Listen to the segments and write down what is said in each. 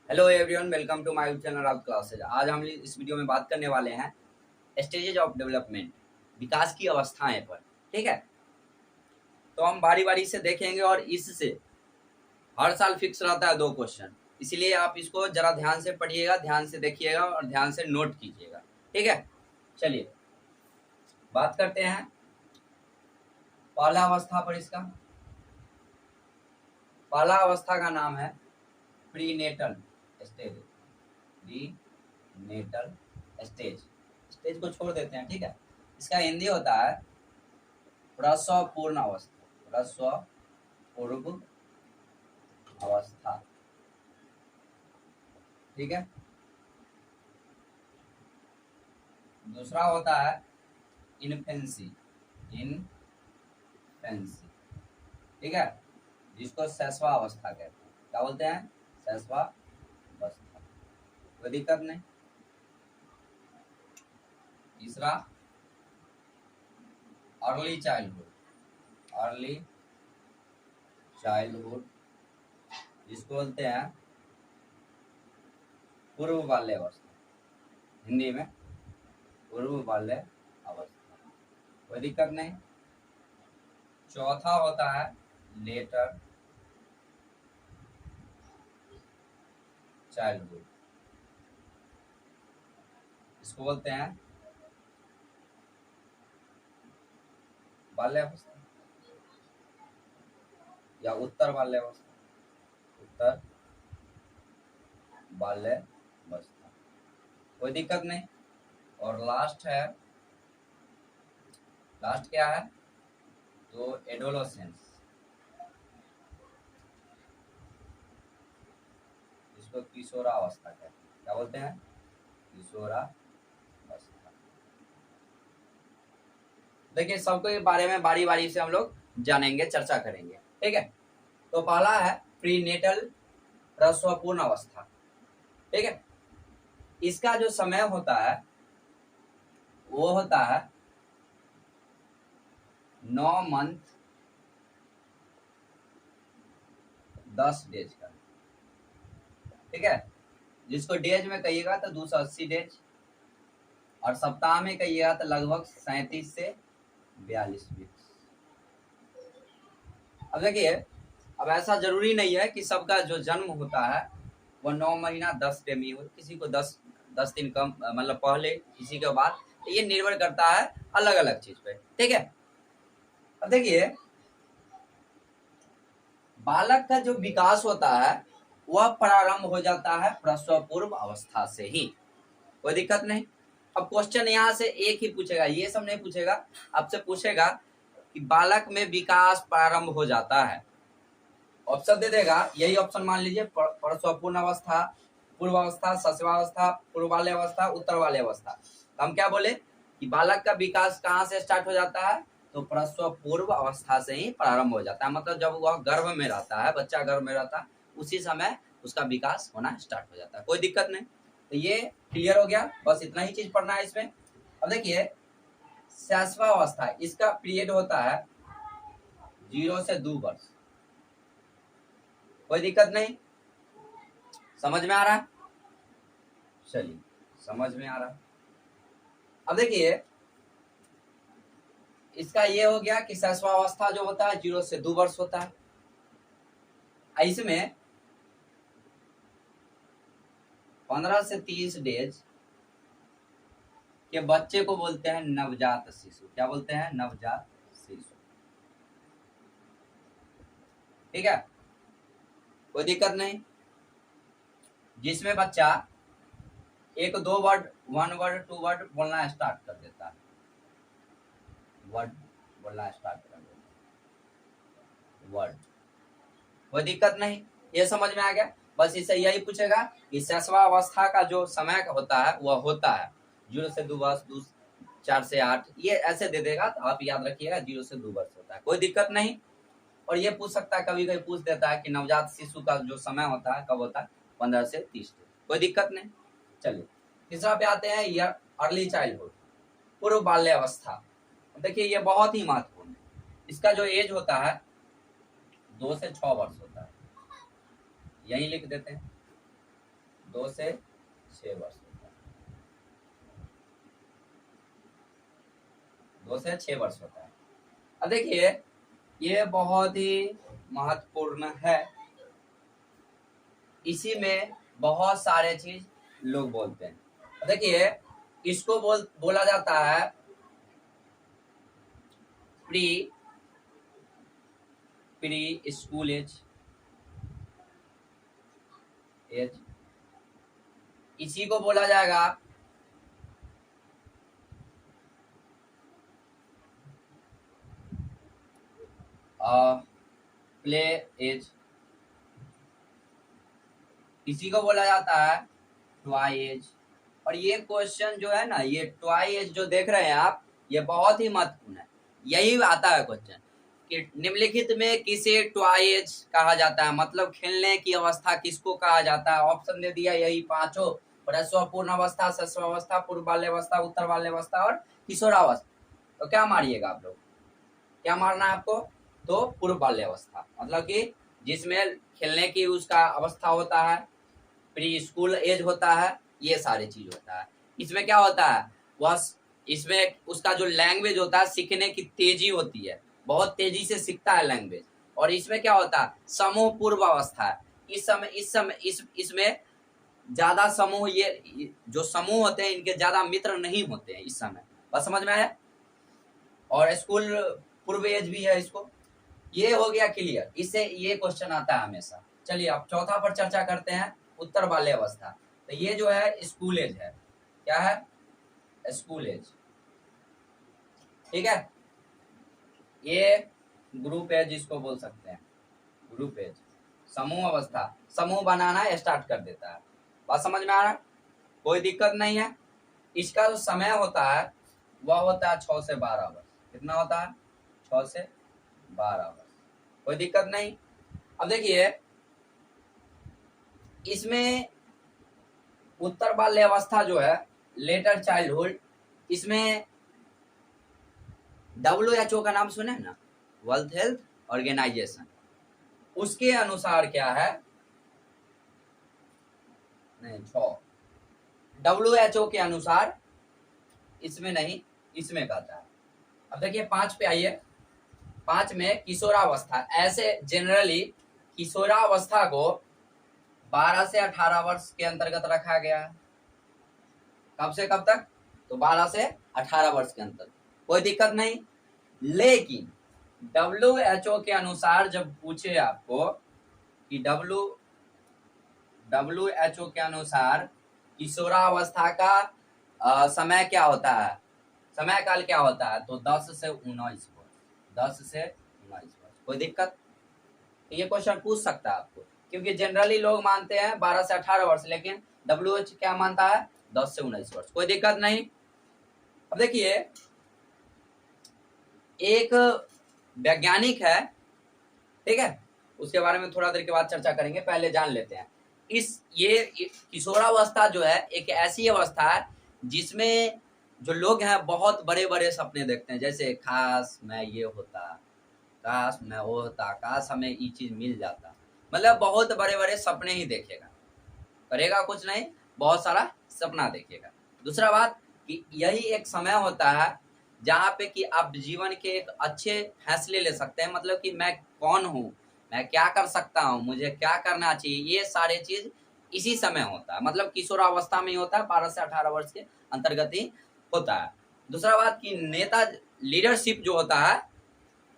Hello everyone, welcome to my channel Raut classes. आज हम इस वीडियो में बात करने वाले हैं स्टेजेज ऑफ डेवलपमेंट, विकास की अवस्थाएं पर। ठीक है, तो हम बारी बारी से देखेंगे और इससे हर साल फिक्स रहता है 2 क्वेश्चन, इसीलिए आप इसको जरा ध्यान से पढ़िएगा, ध्यान से देखिएगा और ध्यान से नोट कीजिएगा। ठीक है, चलिए बात करते हैं पहला अवस्था पर। इसका पहला अवस्था का नाम है prenatal stage. Prenatal stage, stage को छोड़ देते हैं। ठीक है, इसका हिंदी होता है प्रसव पूर्ण अवस्था। प्रसव पूर्व अवस्था। ठीक है, दूसरा होता है इन्फेंसी। इन्फेंसी, ठीक है, जिसको शैशवा अवस्था कहते हैं। क्या बोलते हैं? शैशवा अवस्था। कोई दिक्कत नहीं। तीसरा अर्ली चाइल्डहुड। अर्ली चाइल्डहुड, जिसको बोलते हैं पूर्व बाल्य अवस्था। हिंदी में पूर्व बाल्य अवस्था। कोई दिक्कत नहीं। चौथा होता है लेटर चाइल्डहुड, इसको बोलते हैं बाल्य अवस्था या उत्तर बाल्य अवस्था। उत्तर बाल्य अवस्था, कोई दिक्कत नहीं। और लास्ट है, लास्ट क्या है? तो एडोलसेंस, इसको किशोरावस्था कहते हैं। क्या बोलते हैं? किशोरावस्था। देखिए, सबको के बारे में बारी बारी से हम लोग जानेंगे, चर्चा करेंगे। ठीक है, तो पहला है प्रीनेटल प्रसवपूर्ण अवस्था। ठीक है, इसका जो समय होता है वो होता है 9 मंथ 10 डेज का। ठीक है, जिसको डेज में कहिएगा तो 280 डेज, और सप्ताह में कहिएगा तो लगभग 37 से 42 वीक्स। अब देखिए, अब ऐसा जरूरी नहीं है कि सबका जो जन्म होता है वो 9 महीना 10 डे में हो, किसी को 10 दिन कम, मतलब पहले, किसी के बाद। ये निर्भर करता है अलग अलग चीज पे। ठीक है, अब देखिए, बालक का जो विकास होता है वह प्रारंभ हो जाता है प्रसव पूर्व अवस्था से ही। कोई दिक्कत नहीं। अब क्वेश्चन यहाँ से एक ही पूछेगा, ये सब नहीं पूछेगा। आपसे पूछेगा कि बालक में विकास प्रारंभ हो जाता है, ऑप्शन दे देगा। यही ऑप्शन मान लीजिए, प्रसव पूर्ण अवस्था, पूर्व अवस्था, शैशवावस्था, पूर्व बाल्य अवस्था, उत्तर बाल्य अवस्था। तो हम क्या बोले कि बालक का विकास कहाँ से स्टार्ट हो जाता है? तो प्रसव पूर्व अवस्था से ही प्रारंभ हो जाता है। मतलब जब वह गर्भ में रहता है, बच्चा गर्भ में रहता है, उसी समय उसका विकास होना स्टार्ट हो जाता है। कोई दिक्कत नहीं। तो ये क्लियर हो गया, बस इतना ही चीज पढ़ना है इसमें। अब देखिए, शैशवावस्था, इसका पीरियड होता है 0 से 2 वर्ष। कोई दिक्कत नहीं, समझ में आ रहा है? चलिए, समझ में आ रहा है। अब देखिए, इसका ये हो गया कि शैशवावस्था जो होता है 0 से 2 वर्ष होता है। इसमें 15 से 30 डेज के बच्चे को बोलते हैं नवजात शिशु। क्या बोलते हैं? नवजात शिशु। ठीक है, कोई दिक्कत नहीं। जिसमें बच्चा 1-2 वर्ड, 1 वर्ड 2 वर्ड बोलना स्टार्ट कर देता है, वर्ड बोलना स्टार्ट कर देता है, वर्ड। कोई दिक्कत नहीं, ये समझ में आ गया। बस इससे यही पूछेगा कि शैशवावस्था का जो समय होता है वह होता है 0 से 2 वर्ष, 4 से 8, ये ऐसे दे देगा। तो आप याद रखिएगा 0 से 2 वर्ष होता है। कोई दिक्कत नहीं। और ये पूछ सकता है, कभी कभी पूछ देता है कि नवजात शिशु का जो समय होता है कब होता है? 15 से 30 दिन। कोई दिक्कत नहीं। चलिए, तीसरा पे आते हैं, ये अर्ली चाइल्डहुड, पूर्व बाल्य अवस्था। देखिए, ये बहुत ही महत्वपूर्ण है। इसका जो एज होता है 2 से 6 वर्ष होता है, यही लिख देते हैं। 2 से 6 वर्ष होता है, 2 से 6 वर्ष होता है। अब देखिए ये बहुत ही महत्वपूर्ण है, इसी में बहुत सारे चीज लोग बोलते हैं। देखिए इसको बोला जाता है प्री स्कूल एज, इसी को बोला जाएगा प्ले एज, इसी को बोला जाता है ट्वाई एज। और ये क्वेश्चन जो है ना, ये ट्वाई एज जो देख रहे हैं आप, ये बहुत ही महत्वपूर्ण है। यही आता है क्वेश्चन कि निम्नलिखित में किसे ट्वाई एज कहा जाता है, मतलब खेलने की अवस्था किसको कहा जाता है। ऑप्शन दे दिया यही पांचों, प्रसवपूर्ण अवस्था, शैशवावस्था, पूर्व बाल्यावस्था, उत्तर बाल्यावस्था और किशोरावस्था। तो क्या मारिएगा आप लोग, क्या मारना है आपको, तो पूर्व बाल्यावस्था, मतलब कि जिसमें खेलने की उसका अवस्था होता है, प्री स्कूल एज होता है, ये सारी चीज होता है। इसमें क्या होता है, वह इसमें उसका जो लैंग्वेज होता है, सीखने की तेजी होती है, बहुत तेजी से सीखता है लैंग्वेज। और इसमें क्या होता है, समूह पूर्व अवस्था है। इसमें ज्यादा समूह, ये जो समूह होते हैं इनके ज्यादा मित्र नहीं होते हैं इस समय, बस समझ में आया। और स्कूल पूर्व एज भी है इसको। ये हो गया क्लियर, इससे ये क्वेश्चन आता है हमेशा। चलिए अब चौथा पर चर्चा करते हैं, उत्तर बाल्यावस्था। तो ये जो है स्कूल एज है, क्या है, स्कूल एज, ठीक है। ये ग्रुप एज इसको बोल सकते हैं, ग्रुप एज, समूह अवस्था, समूह बनाना स्टार्ट कर देता है। बात समझ में आ रहा है, कोई दिक्कत नहीं है। इसका जो समय होता है वह होता है 6 से 12 वर्ष। कितना होता है, 6 से 12 वर्ष, कोई दिक्कत नहीं। अब देखिए इसमें उत्तर बाल्यावस्था जो है, लेटर चाइल्डहुड, इसमें WHO का नाम सुने ना, वर्ल्ड हेल्थ ऑर्गेनाइजेशन, उसके अनुसार क्या है, नहीं WHO के अनुसार, इसमें नहीं, इसमें कहता है। अब देखिए 5 पे आइए, 5 में किशोरावस्था। ऐसे जनरली किशोरावस्था को 12 से 18 वर्ष के अंतर्गत रखा गया है। कब से कब तक, तो 12 से 18 वर्ष के अंतर, कोई दिक्कत नहीं। लेकिन WHO के अनुसार जब पूछे आपको कि WHO के अनुसार किशोरावस्था का समय क्या होता है, समय काल क्या होता है, तो 10 से 19 वर्ष, 10 से 19 वर्ष, कोई दिक्कत। ये क्वेश्चन पूछ सकता है आपको, क्योंकि जनरली लोग मानते हैं 12 से 18 वर्ष, लेकिन WHO क्या मानता है, 10 से 19 वर्ष, कोई दिक्कत नहीं। अब देखिए एक वैज्ञानिक है, ठीक है, उसके बारे में थोड़ा देर के बाद चर्चा करेंगे, पहले जान लेते हैं। ये किशोरावस्था जो है एक ऐसी अवस्था है जिसमें जो लोग हैं बहुत बड़े बड़े सपने देखते हैं, जैसे खास मैं ये होता, काश मैं वो होता, काश हमें ये चीज मिल जाता, मतलब बहुत बड़े बड़े सपने ही देखेगा, करेगा कुछ नहीं, बहुत सारा सपना देखेगा। दूसरा बात कि यही एक समय होता है जहाँ पे कि आप जीवन के एक अच्छे फैसले ले सकते हैं, मतलब कि मैं कौन हूँ, मैं क्या कर सकता हूँ, मुझे क्या करना चाहिए, ये सारे चीज इसी समय होता है, मतलब किशोरावस्था में ही होता है, 12 से 18 वर्ष के अंतर्गत ही होता है। दूसरा बात कि नेता लीडरशिप जो होता है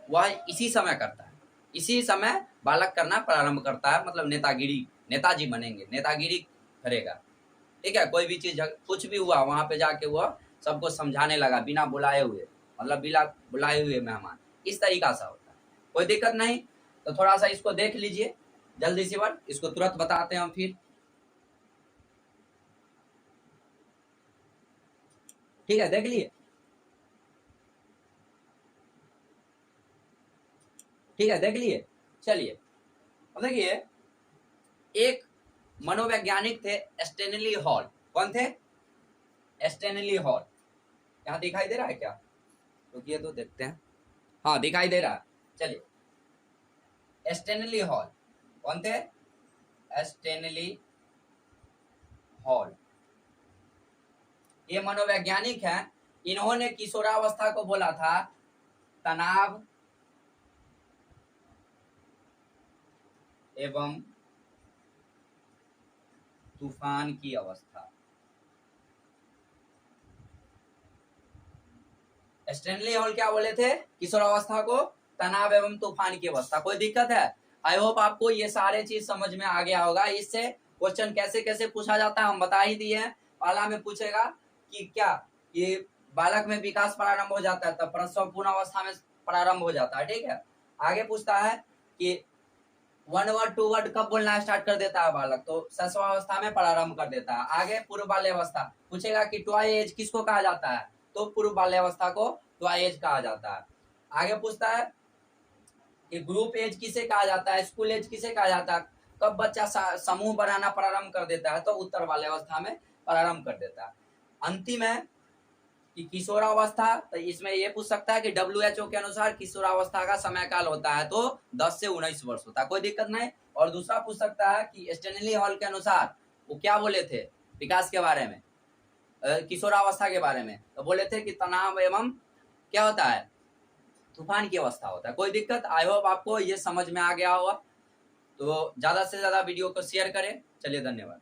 वह इसी समय करता है, इसी समय बालक करना प्रारंभ करता है, मतलब नेतागिरी, नेताजी बनेंगे, नेतागिरी करेगा, ठीक है। कोई भी चीज कुछ भी हुआ वहां पे जाके वह सबको समझाने लगा बिना बुलाए हुए, मतलब बिना बुलाए हुए मेहमान, इस तरीका से होता है, कोई दिक्कत नहीं। तो थोड़ा सा इसको देख लीजिए जल्दी से, बार इसको तुरंत बताते हैं हम फिर, ठीक है, देख लिए, ठीक है, देख लिए। चलिए अब देखिए एक मनोवैज्ञानिक थे स्टेनली हॉल, कौन थे, स्टेनली हॉल, यहाँ दिखाई दे रहा है क्या, रुकिए तो देखते हैं, हाँ दिखाई दे रहा है। चलिए स्टेनली हॉल कौन थे, स्टेनली हॉल, ये मनोवैज्ञानिक हैं, इन्होंने किशोरावस्था को बोला था तनाव एवं तूफान की अवस्था। स्टैनली हॉल क्या बोले थे? किशोरावस्था को तनाव एवं तूफान की अवस्था। कोई दिक्कत है? आई होप आपको ये सारे चीज समझ में आ गया होगा। इससे क्वेश्चन कैसे कैसे पूछा जाता है हम बता ही दिए हैं। पहला में पूछेगा कि क्या ये बालक में विकास प्रारंभ हो जाता है तब प्रसव पूर्ण अवस्था में प्रारंभ हो जाता है, ठीक है। आगे पूछता है कि 1 वर्ड 2 वर्ड कब बोलना स्टार्ट कर देता है बालक, तो शैशवावस्था में प्रारंभ कर देता है। आगे पूर्व बाल्यावस्था पूछेगा कि टॉय एज किसको कहा जाता है, तो पूर्व बाल्यावस्था को टॉय एज कहा जाता है। आगे पूछता है कि ग्रुप एज किसे कहा जाता है, स्कूल एज किसे कहा जाता है, कब बच्चा समूह बनाना प्रारंभ कर देता है, तो उत्तर बाल्यावस्था में प्रारंभ कर देता है। अंतिम है कि किशोरावस्था, तो इसमें ये पूछ सकता है कि WHO के अनुसार किशोरावस्था का समय काल होता है तो 10 से 19 वर्ष होता है, कोई दिक्कत नहीं। और दूसरा पूछ सकता है कि स्टैनली हॉल के अनुसार वो क्या बोले थे विकास के बारे में, किशोरावस्था के बारे में, तो बोले थे कि तनाव एवं क्या होता है, तूफान की अवस्था होता है। कोई दिक्कत? आई होप आपको ये समझ में आ गया होगा। तो ज्यादा से ज्यादा वीडियो को शेयर करें। चलिए, धन्यवाद।